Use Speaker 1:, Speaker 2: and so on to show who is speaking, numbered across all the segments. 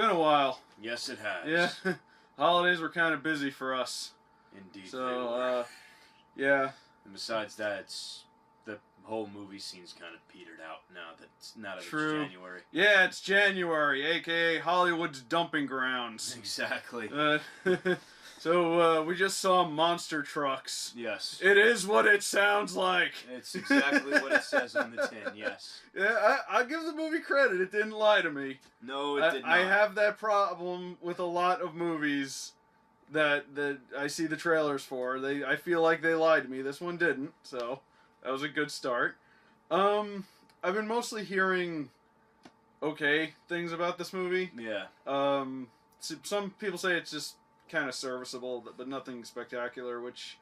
Speaker 1: Been a while.
Speaker 2: Yes, it has.
Speaker 1: Yeah. Holidays were kind of busy for us.
Speaker 2: Indeed.
Speaker 1: So, yeah.
Speaker 2: And besides that, the whole movie scene's kind of petered out now that it's
Speaker 1: True.
Speaker 2: January.
Speaker 1: Yeah, it's January, aka Hollywood's dumping grounds.
Speaker 2: Exactly.
Speaker 1: So we just saw monster trucks.
Speaker 2: Yes.
Speaker 1: It is what it sounds like.
Speaker 2: It's exactly what it says on the tin, yes.
Speaker 1: Yeah, I'll give the movie credit. It didn't lie to me.
Speaker 2: No, it did not.
Speaker 1: I have that problem with a lot of movies that I see the trailers for. I feel like they lied to me. This one didn't, so that was a good start. I've been mostly hearing okay things about this movie.
Speaker 2: Yeah.
Speaker 1: Some people say it's just kind of serviceable, but nothing spectacular, which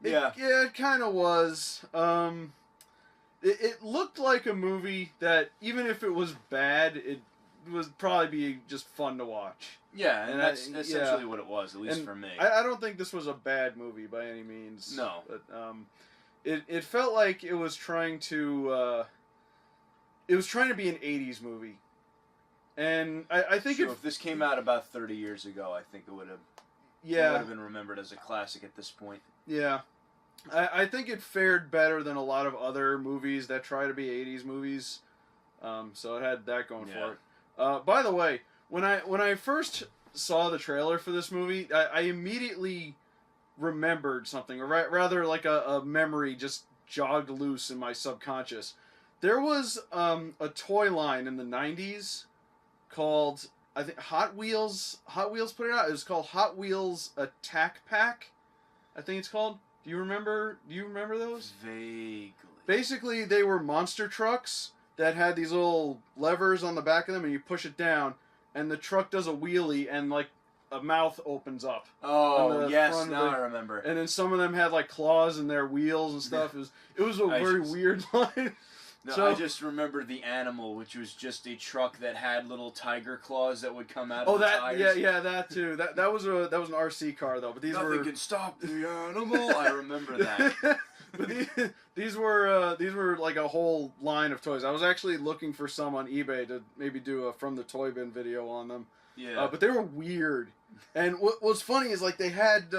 Speaker 2: it
Speaker 1: kind of was. It looked like a movie that even if it was bad, it would probably be just fun to watch.
Speaker 2: Yeah, and that's essentially what it was, at least for me.
Speaker 1: I don't think this was a bad movie by any means.
Speaker 2: No.
Speaker 1: But it felt like it was trying to be an 80s movie. And I think
Speaker 2: if this came out about 30 years ago, I think it would have been remembered as a classic at this point.
Speaker 1: Yeah. I think it fared better than a lot of other movies that try to be 80s movies. So it had that going for it. By the way, when I first saw the trailer for this movie, I immediately remembered something, or rather like a memory just jogged loose in my subconscious. There was a toy line in the 90s called, I think, Hot Wheels put it out. It was called Hot Wheels Attack Pack, I think it's called. Do you remember those?
Speaker 2: Vaguely.
Speaker 1: Basically, they were monster trucks that had these little levers on the back of them, and you push it down, and the truck does a wheelie, and like a mouth opens up.
Speaker 2: Oh, yes, now I remember.
Speaker 1: And then some of them had like claws in their wheels and stuff. It was a very weird line.
Speaker 2: No, I just remember the animal, which was just a truck that had little tiger claws that would come out of the tires.
Speaker 1: Yeah, that too. That was an RC car though, but these
Speaker 2: Nothing can stop the animal. I remember that.
Speaker 1: But these were like a whole line of toys. I was actually looking for some on eBay to maybe do a From the Toy Bin video on them.
Speaker 2: Yeah.
Speaker 1: But they were weird. And what's funny is like they had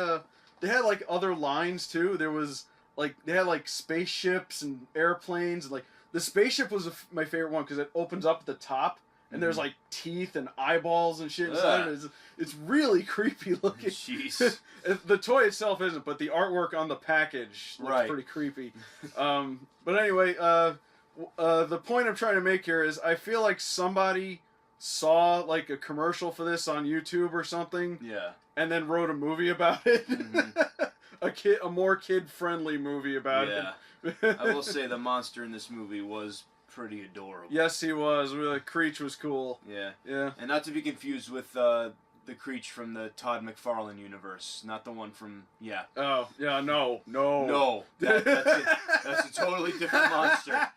Speaker 1: like other lines too. There was like they had like spaceships and airplanes and like. The spaceship was my favorite one because it opens up at the top and there's like teeth and eyeballs and shit inside of it. It's really creepy looking.
Speaker 2: Jeez.
Speaker 1: The toy itself isn't, but the artwork on the package looks pretty creepy. But anyway, the point I'm trying to make here is I feel like somebody saw like a commercial for this on YouTube or something.
Speaker 2: Yeah.
Speaker 1: And then wrote a movie about it. A more kid-friendly movie about it.
Speaker 2: I will say the monster in this movie was pretty adorable.
Speaker 1: Yes, he was. Creech was cool.
Speaker 2: Yeah.
Speaker 1: Yeah.
Speaker 2: And not to be confused with the Creech from the Todd McFarlane universe, not the one from
Speaker 1: Oh yeah, no.
Speaker 2: That's a totally different monster.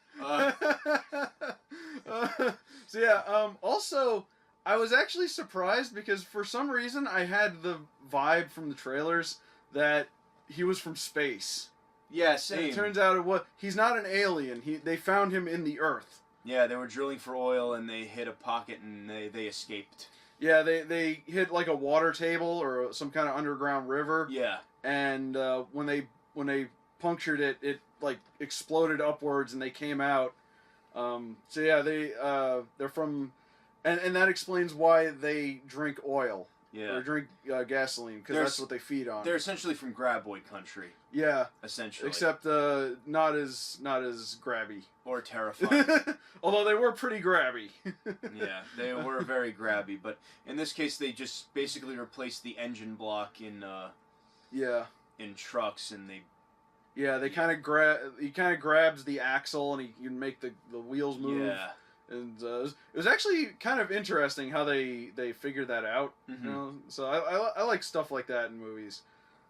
Speaker 1: So yeah. Also, I was actually surprised because for some reason I had the vibe from the trailers that he was from space.
Speaker 2: Yeah, same.
Speaker 1: And it turns out he's not an alien. They found him in the Earth.
Speaker 2: Yeah, they were drilling for oil and they hit a pocket and they escaped.
Speaker 1: Yeah, they hit like a water table or some kind of underground river.
Speaker 2: Yeah. And
Speaker 1: when they punctured it, it like exploded upwards and they came out. So yeah, they're from, and that explains why they drink oil.
Speaker 2: Yeah.
Speaker 1: Or drink gasoline, because that's what they feed on.
Speaker 2: They're essentially from Graboid country.
Speaker 1: Yeah.
Speaker 2: Essentially.
Speaker 1: Except not as grabby.
Speaker 2: Or terrifying.
Speaker 1: Although they were pretty grabby.
Speaker 2: Yeah, they were very grabby, but in this case they just basically replaced the engine block in trucks and they
Speaker 1: he kind of grabs the axle and he can make the wheels move.
Speaker 2: Yeah.
Speaker 1: And it was actually kind of interesting how they figured that out.
Speaker 2: Mm-hmm.
Speaker 1: You know? So I like stuff like that in movies.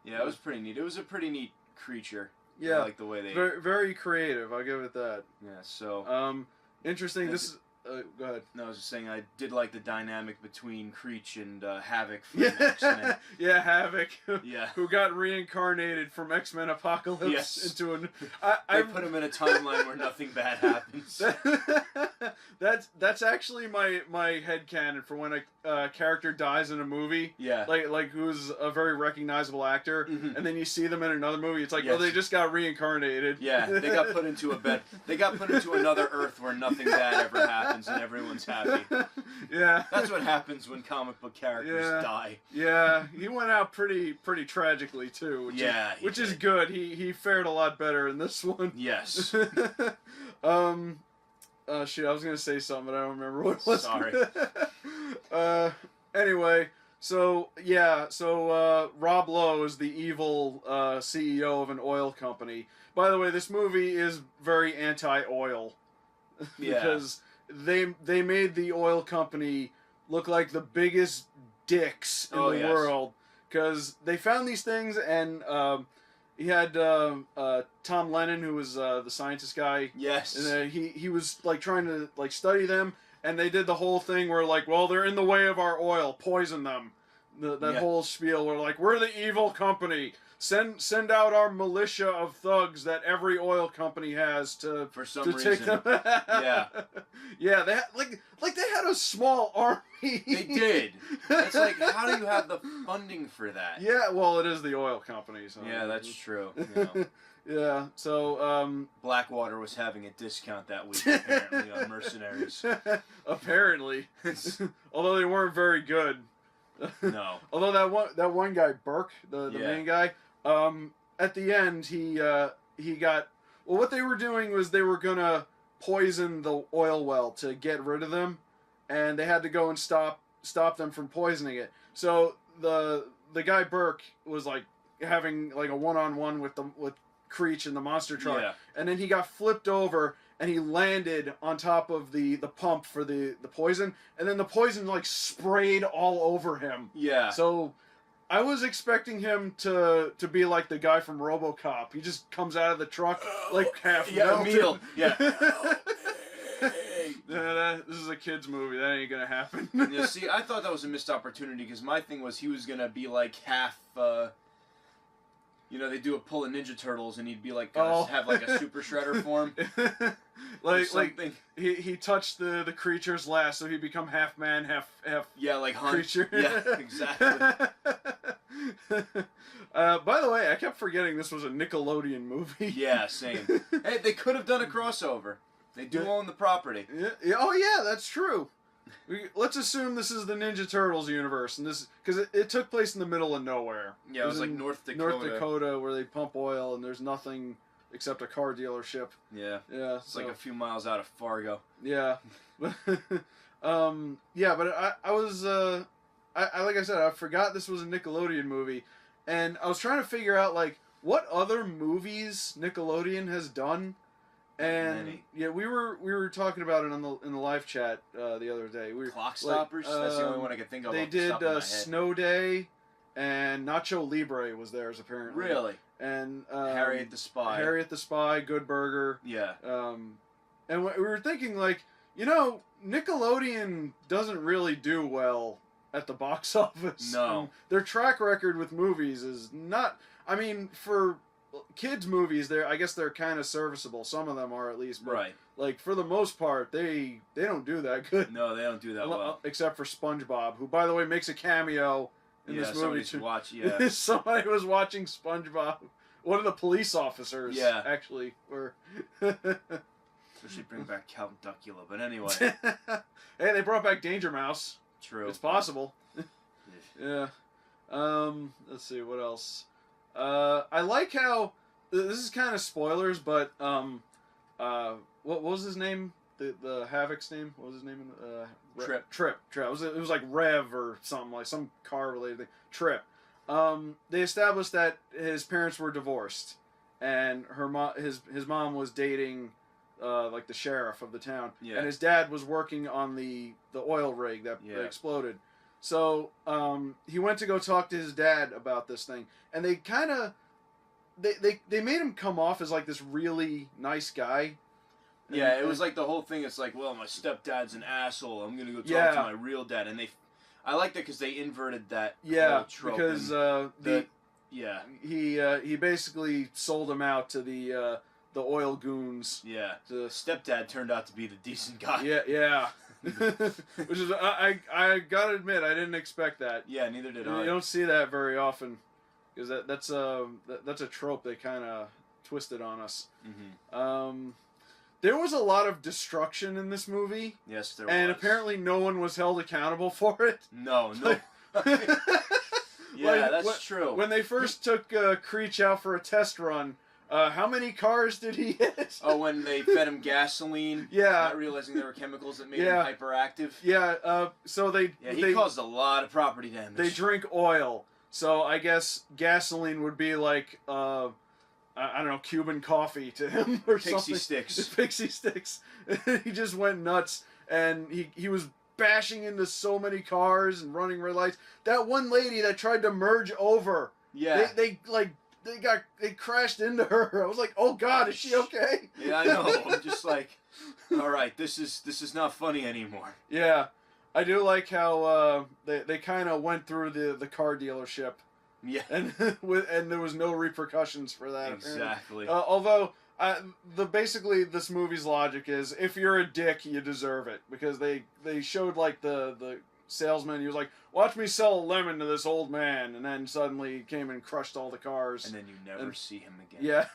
Speaker 2: Yeah, it was pretty neat. It was a pretty neat creature.
Speaker 1: Yeah,
Speaker 2: I like the way they
Speaker 1: very creative. I'll give it that.
Speaker 2: Yeah. So
Speaker 1: interesting. This is go ahead.
Speaker 2: No, I was just saying I did like the dynamic between Creech and Havoc from
Speaker 1: Yeah,
Speaker 2: X-Men.
Speaker 1: yeah, Havoc.
Speaker 2: Yeah.
Speaker 1: Who got reincarnated from X-Men Apocalypse
Speaker 2: Yes.
Speaker 1: into an.
Speaker 2: They put him in a timeline where nothing bad happens.
Speaker 1: That's actually my headcanon for when a character dies in a movie.
Speaker 2: Yeah.
Speaker 1: Like who's a very recognizable actor, and then you see them in another movie. It's like,
Speaker 2: Yes.
Speaker 1: oh, they just got reincarnated.
Speaker 2: Yeah, they got put into a bed. They got put into another Earth where nothing bad ever happens and everyone's happy.
Speaker 1: Yeah.
Speaker 2: That's what happens when comic book characters die.
Speaker 1: Yeah, he went out pretty tragically too. Which is good. He fared a lot better in this one.
Speaker 2: Yes.
Speaker 1: Shit, I was gonna say something, but I don't remember what it was.
Speaker 2: Sorry.
Speaker 1: Anyway, so Rob Lowe is the evil CEO of an oil company. By the way, this movie is very anti-oil.
Speaker 2: Yeah.
Speaker 1: Because they made the oil company look like the biggest dicks in the world. Because they found these things, and he had Tom Lennon, who was the scientist guy.
Speaker 2: Yes.
Speaker 1: And he was like trying to like study them, and they did the whole thing where like, well, they're in the way of our oil, poison them. That whole spiel where like, we're the evil company. Send out our militia of thugs that every oil company has to take them.
Speaker 2: Yeah.
Speaker 1: Yeah, they had, like they had a small army.
Speaker 2: They did. It's like, how do you have the funding for that?
Speaker 1: Yeah, well, it is the oil company. So.
Speaker 2: Yeah, that's true. You know.
Speaker 1: Yeah, so
Speaker 2: Blackwater was having a discount that week apparently on Mercenaries.
Speaker 1: Apparently, although they weren't very good.
Speaker 2: No.
Speaker 1: Although that one guy Burke, the main guy, at the end he got, well, what they were doing was they were gonna poison the oil well to get rid of them, and they had to go and stop them from poisoning it. So the guy Burke was like having like a one-on-one with Creech in the monster truck, and then he got flipped over and he landed on top of the pump for the poison, and then the poison like sprayed all over him.
Speaker 2: Yeah.
Speaker 1: So I was expecting him to be like the guy from RoboCop. He just comes out of the truck like half melted.
Speaker 2: Emil. Yeah.
Speaker 1: This is a kid's movie. That ain't gonna happen.
Speaker 2: Yeah, see, I thought that was a missed opportunity because my thing was he was gonna be like half. You know, they do a pull of Ninja Turtles, and he'd be like have like a Super Shredder form.
Speaker 1: like he touched the creatures last, so he'd become half man, half
Speaker 2: like Hunt.
Speaker 1: Creature.
Speaker 2: Yeah, exactly.
Speaker 1: By the way, I kept forgetting this was a Nickelodeon movie.
Speaker 2: Yeah, same. Hey, they could have done a crossover. They do own the property.
Speaker 1: Yeah. Oh yeah, that's true. Let's assume this is the Ninja Turtles universe, and this because it took place in the middle of nowhere.
Speaker 2: Yeah, it was like North Dakota.
Speaker 1: North Dakota, where they pump oil, and there's nothing except a car dealership.
Speaker 2: Yeah.
Speaker 1: Yeah.
Speaker 2: It's like a few miles out of Fargo.
Speaker 1: Yeah. Yeah, but I was I like I said, I forgot this was a Nickelodeon movie, and I was trying to figure out like what other movies Nickelodeon has done. And yeah, we were talking about it in the live chat the other day.
Speaker 2: Clock Stoppers. That's the only one I could think of.
Speaker 1: They did Snow Day, and Nacho Libre was theirs apparently.
Speaker 2: Really.
Speaker 1: And
Speaker 2: Harriet the Spy.
Speaker 1: Good Burger.
Speaker 2: Yeah.
Speaker 1: And we were thinking like, you know, Nickelodeon doesn't really do well at the box office.
Speaker 2: No.
Speaker 1: Their track record with movies is not. I mean, for kids movies, I guess they're kind of serviceable. Some of them are at least, but
Speaker 2: right.
Speaker 1: Like for the most part, they don't do that good.
Speaker 2: No, they don't do that well.
Speaker 1: Except for SpongeBob, who by the way makes a cameo in this movie. Somebody was watching SpongeBob. One of the police officers, actually, were.
Speaker 2: Especially bring back Count Duckula, but anyway.
Speaker 1: Hey, they brought back Danger Mouse.
Speaker 2: True.
Speaker 1: It's possible. Yeah. Let's see what else. I like how this is kind of spoilers, but what was his name? The Havoc's name? What was his name? Trip. It was like Rev or something, like some car related thing. Trip. They established that his parents were divorced, and his mom was dating like the sheriff of the town, and his dad was working on the oil rig that exploded. So he went to go talk to his dad about this thing, and they kind of they made him come off as like this really nice guy.
Speaker 2: Yeah, it was like the whole thing. It's like, well, my stepdad's an asshole. I'm gonna go talk to my real dad, and I liked it because they inverted that whole trope.
Speaker 1: Because he basically sold him out to the oil goons.
Speaker 2: Yeah, the stepdad turned out to be the decent guy.
Speaker 1: Yeah. Which is I gotta admit I didn't expect that.
Speaker 2: Yeah, neither did I.
Speaker 1: You don't see that very often, because that's a trope they kind of twisted on us.
Speaker 2: Mm-hmm.
Speaker 1: There was a lot of destruction in this movie.
Speaker 2: Yes, there
Speaker 1: and
Speaker 2: was.
Speaker 1: apparently no one was held accountable for it.
Speaker 2: No. Yeah, that's true.
Speaker 1: When they first took Creech out for a test run, how many cars did he hit?
Speaker 2: Oh, when they fed him gasoline, not realizing there were chemicals that made him hyperactive.
Speaker 1: Yeah, so he
Speaker 2: caused a lot of property damage.
Speaker 1: They drink oil, so I guess gasoline would be like, I don't know, Cuban coffee to him or something. Pixie sticks. He just went nuts, and he was bashing into so many cars and running red lights. That one lady that tried to merge over, they crashed into her. I was like, oh God, is she okay?
Speaker 2: Yeah, I know. I'm just like, all right, this is not funny anymore.
Speaker 1: Yeah, I do like how they kind of went through the car dealership.
Speaker 2: Yeah,
Speaker 1: and there was no repercussions for that.
Speaker 2: Exactly.
Speaker 1: Although basically this movie's logic is, if you're a dick, you deserve it, because they showed like the salesman. He was like, watch me sell a lemon to this old man, and then suddenly he came and crushed all the cars.
Speaker 2: And then you never see him again.
Speaker 1: Yeah.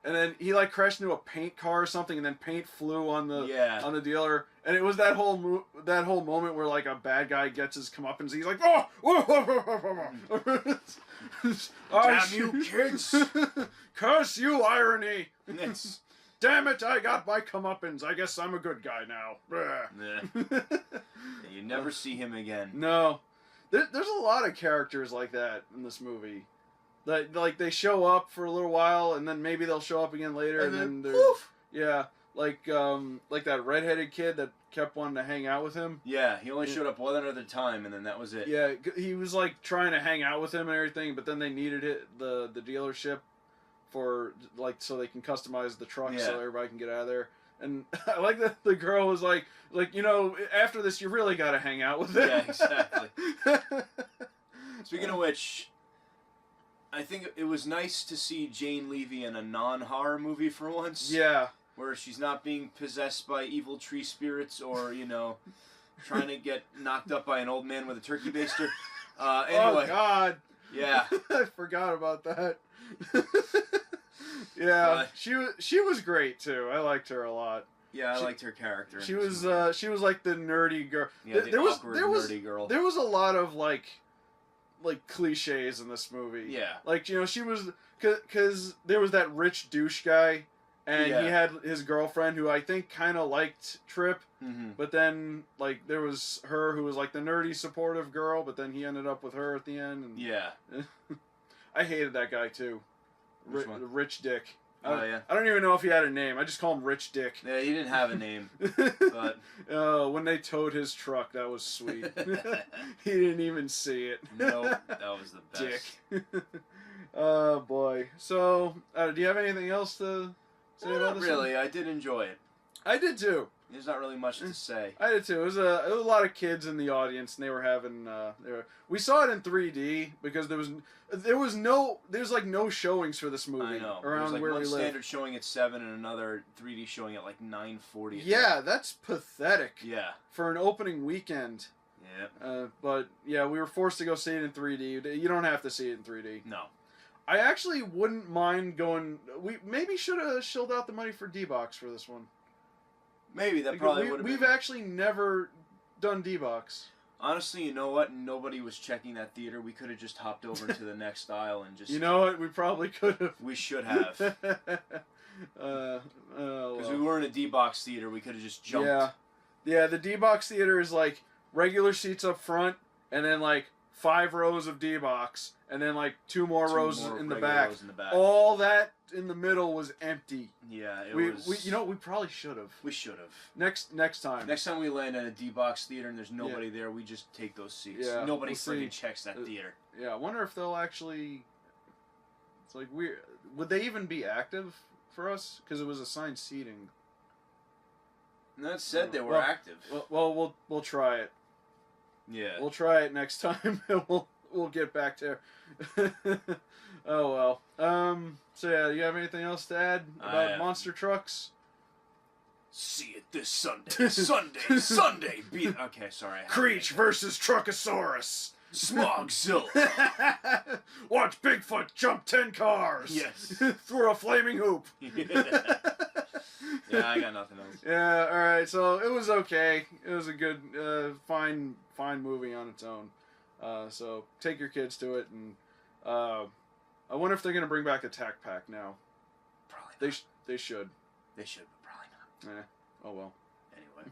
Speaker 1: And then he like crashed into a paint car or something, and then paint flew on the dealer, and it was that whole moment where like a bad guy gets his comeuppance. He's like,
Speaker 2: damn you kids!
Speaker 1: Curse you, irony!
Speaker 2: Yes.
Speaker 1: Damn it! I got my comeuppance. I guess I'm a good guy now.
Speaker 2: Yeah. You never see him again.
Speaker 1: No, there's a lot of characters like that in this movie. That like they show up for a little while, and then maybe they'll show up again later, and then
Speaker 2: poof!
Speaker 1: Yeah, like that redheaded kid that kept wanting to hang out with him.
Speaker 2: Yeah, he only showed up one other time, and then that was it.
Speaker 1: Yeah, he was like trying to hang out with him and everything, but then they needed the dealership for like so they can customize the truck so everybody can get out of there. And I like that the girl was like after this you really got to hang out with him.
Speaker 2: Yeah, exactly. Speaking of which, I think it was nice to see Jane Levy in a non-horror movie for once.
Speaker 1: Yeah.
Speaker 2: Where she's not being possessed by evil tree spirits or, trying to get knocked up by an old man with a turkey baster. Anyway.
Speaker 1: Oh, God.
Speaker 2: Yeah.
Speaker 1: I forgot about that. Yeah. She was great, too. I liked her a lot.
Speaker 2: Yeah, I liked her character.
Speaker 1: She was like the nerdy girl.
Speaker 2: Yeah, nerdy girl.
Speaker 1: There was a lot of, like cliches in this movie.
Speaker 2: Yeah.
Speaker 1: Like, she was, because there was that rich douche guy, and he had his girlfriend who I think kind of liked Trip, but then, like, there was her who was, like, the nerdy supportive girl, but then he ended up with her at the end. And
Speaker 2: yeah.
Speaker 1: I hated that guy, too. Rich Dick.
Speaker 2: Oh, yeah.
Speaker 1: I don't even know if he had a name. I just call him Rich Dick.
Speaker 2: Yeah, he didn't have a name. But
Speaker 1: when they towed his truck, that was sweet. He didn't even see it.
Speaker 2: Nope, that was the best.
Speaker 1: Dick. Oh, boy. So, do you have anything else to say about this?
Speaker 2: Not really. I did enjoy it. I
Speaker 1: did, too.
Speaker 2: There's not really much to say.
Speaker 1: I did, too. It was a lot of kids in the audience, and they were having... we saw it in 3D, because there's no showings for this movie.
Speaker 2: I know.
Speaker 1: Around
Speaker 2: There's
Speaker 1: where
Speaker 2: one
Speaker 1: we live.
Speaker 2: standard showing at 7 and another 3D showing at like 9:40.
Speaker 1: Yeah, that's pathetic.
Speaker 2: Yeah.
Speaker 1: For an opening weekend.
Speaker 2: Yeah.
Speaker 1: But yeah, we were forced to go see it in 3D. You don't have to see it in 3D.
Speaker 2: No.
Speaker 1: I actually wouldn't mind going... We maybe should have shelled out the money for D-Box for this one.
Speaker 2: Maybe, that probably would have been.
Speaker 1: We've actually never done D-Box.
Speaker 2: Honestly, you know what? Nobody was checking that theater. We could have just hopped over to the next aisle and just...
Speaker 1: You know what? We probably could have.
Speaker 2: We should have. Because we were in a D-Box theater. We could have just jumped.
Speaker 1: Yeah, the D-Box theater is like regular seats up front, and then like 5 rows of D-Box, and then like 2 more rows in the back. All that in the middle was empty.
Speaker 2: Yeah,
Speaker 1: we probably should have.
Speaker 2: We should have.
Speaker 1: Next time.
Speaker 2: Next time we land at a D-Box theater and there's nobody there, we just take those seats.
Speaker 1: Yeah,
Speaker 2: nobody freaking checks that theater.
Speaker 1: Yeah, I wonder if they'll actually... It's like weird. Would they even be active for us? Because it was assigned seating.
Speaker 2: That said, they were active.
Speaker 1: Well, we'll try it.
Speaker 2: Yeah.
Speaker 1: We'll try it next time. We'll get back to. Oh well. So yeah, you have anything else to add about monster trucks?
Speaker 2: See it this Sunday. Sunday. Okay, sorry.
Speaker 1: Creech versus Truckosaurus.
Speaker 2: Smogzilla.
Speaker 1: Watch Bigfoot jump 10 cars.
Speaker 2: Yes.
Speaker 1: Through a flaming hoop.
Speaker 2: Yeah, I got nothing else.
Speaker 1: Yeah, all right. So it was okay. It was a good, fine movie on its own. So take your kids to it, and I wonder if they're gonna bring back Attack Pack now.
Speaker 2: Probably not.
Speaker 1: They should.
Speaker 2: They should, but probably not.
Speaker 1: Oh well.
Speaker 2: Anyway.